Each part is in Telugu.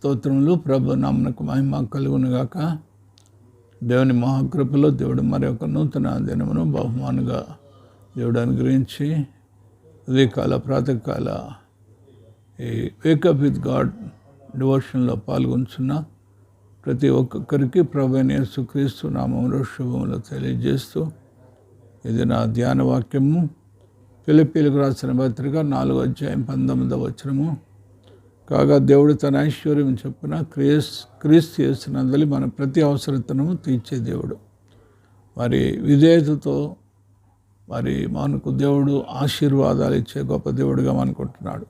స్తోత్రములు. ప్రభు నామమునకు మహిమ కలుగును గాక. దేవుని మహాకృపలో దేవుడు మరి ఒక నూతన దినమును బహుమానుగా దేవుడు అనుగ్రహించి ఉదయకాల ప్రాతకాల ఈ వేకప్ విత్ గాడ్ డివోషన్లో పాల్గొంటున్న ప్రతి ఒక్కొక్కరికి ప్రభు అయిన యేసుక్రీస్తు నామములో శుభములు తెలియజేస్తూ, ఇది నా ధ్యాన వాక్యము. ఫిలిప్పీలకు రాసిన పత్రిక 4వ అధ్యాయం 19వ వచనము. కాగా దేవుడు తన ఐశ్వర్యం చొప్పున క్రీస్తు యేసునందలి మన ప్రతి అవసరతను తీర్చే దేవుడు. మరి విధేయతతో మరి మనకు దేవుడు ఆశీర్వాదాలు ఇచ్చే గొప్ప దేవుడుగా అనుకుంటున్నాడు.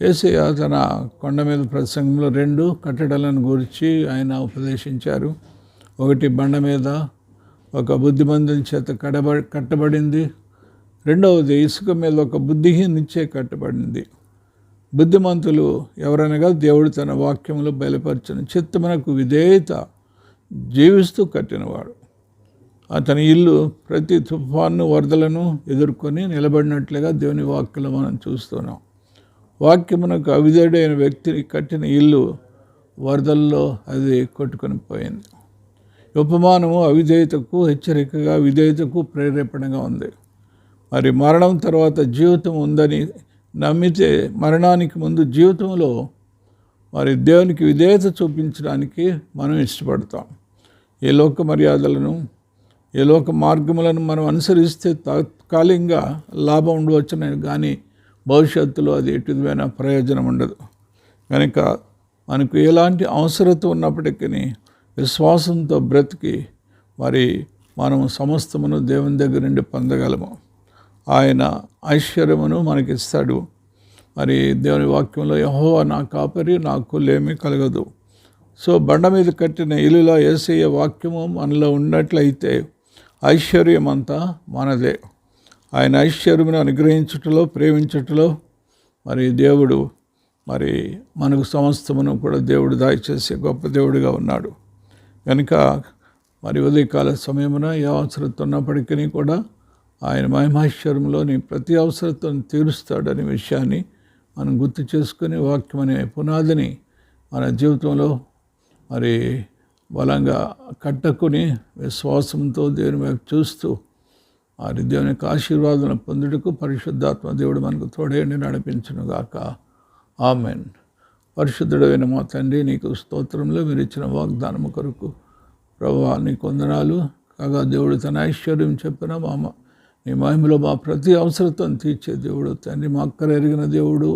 యేసయ్య తన కొండ మీద ప్రసంగంలో 2 కట్టడలను గురించి ఆయన ఉపదేశించారు. ఒకటి బండ మీద ఒక బుద్ధిమంతుని చేత కట్టబడింది. రెండవది ఇసుక మీద ఒక బుద్ధిహీనునిచే కట్టబడింది. బుద్ధిమంతులు ఎవరనగా దేవుడు తన వాక్యములో బయలుపరచిన చిత్తమునకు విధేయత జీవిస్తూ కట్టినవాడు. అతని ఇల్లు ప్రతి తుఫాను వరదలను ఎదుర్కొని నిలబడినట్లుగా దేవుని వాక్యంలో మనం చూస్తున్నాం. వాక్యమునకు అవిధేయుడైన వ్యక్తిని కట్టిన ఇల్లు వరదల్లో అది కొట్టుకొని పోయింది. ఉపమానము అవిధేయతకు హెచ్చరికగా, విధేయతకు ప్రేరేపణగా ఉంది. మరి మరణం తర్వాత జీవితం ఉందని నమ్మితే మరణానికి ముందు జీవితంలో మరి దేవునికి విధేయత చూపించడానికి మనం ఇష్టపడతాం. ఏ లోక మర్యాదలను, ఏ లోక మార్గములను మనం అనుసరిస్తే తాత్కాలికంగా లాభం ఉండవచ్చునే కానీ భవిష్యత్తులో అది ఎటు విధమైన ప్రయోజనం ఉండదు. కనుక మనకు ఎలాంటి అవసరత ఉన్నప్పటికీ విశ్వాసంతో బ్రతికి మరి మనం సమస్తమును దేవుని దగ్గర నుండి పొందగలము. ఆయన ఐశ్వర్యమును మనకిస్తాడు. మరి దేవుని వాక్యంలో యెహోవా నా కాపరి, నాకు లేమి కలగదు. సో బండ మీద కట్టిన ఇల్లులో యేసయ్య వాక్యము మనలో ఉన్నట్లయితే ఐశ్వర్యం అంతా మనదే. ఆయన ఐశ్వర్యమును అనుగ్రహించుటలో, ప్రేమించుటలో మరి దేవుడు మరి మనకు సమస్తమును కూడా దేవుడు దయచేసే గొప్ప దేవుడిగా ఉన్నాడు. కనుక మరి ఉదయకాల సమయమున ఏ అవసరత ఉన్నప్పటికీ కూడా ఆయన మహిమైశ్వర్యంలోని ప్రతి అవసరతను తీరుస్తాడనే విషయాన్ని మనం గుర్తు చేసుకుని వాక్యం అనే పునాదిని మన జీవితంలో మరి బలంగా కట్టుకుని విశ్వాసంతో దేవుని వైపు చూస్తూ మరి దేవుని యొక్క ఆశీర్వాదం పొందుటకు పరిశుద్ధాత్మ దేవుడు మనకు తోడేండి నడిపించును గాక. ఆమెన్. పరిశుద్ధుడైన మా తండ్రి, నీకు స్తోత్రంలో మీరు ఇచ్చిన వాగ్దానము కొరకు ప్రభువా నీకు వందనాలు. కాగా దేవుడు తన ఐశ్వర్యం చెప్పిన నీ మహిమలో మా ప్రతి అవసరతను తీర్చే దేవుడు తండ్రి, మా అక్కర ఎరిగిన దేవుడు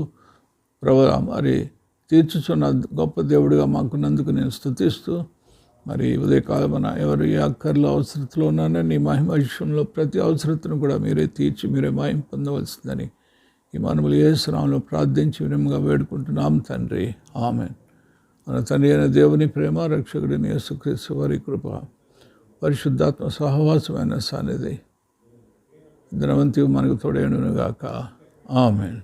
ప్రభువా, మరి తీర్చుచున్న గొప్ప దేవుడిగా మాకున్నందుకు నేను స్తుతిస్తూ, మరి ఉదయకాలమున ఎవరు ఏ అక్కర్లో అవసరతలో ఉన్నానో నీ మహిమ విషయంలో ప్రతి అవసరతను కూడా మీరే తీర్చి మీరే మహిమ పొందవలసిందని ఈ మనములు యేసు నామములో ప్రార్థించి వినమ్రంగా వేడుకుంటున్నాం తండ్రి. ఆమేన్. మన తండ్రి అయిన దేవుని ప్రేమ, రక్షకుడిని యేసుక్రీస్తు వారి కృప, పరిశుద్ధాత్మ సహవాసమైన సన్నిధి దినవంతి మనకు తోడేయును గాక. ఆమేన్.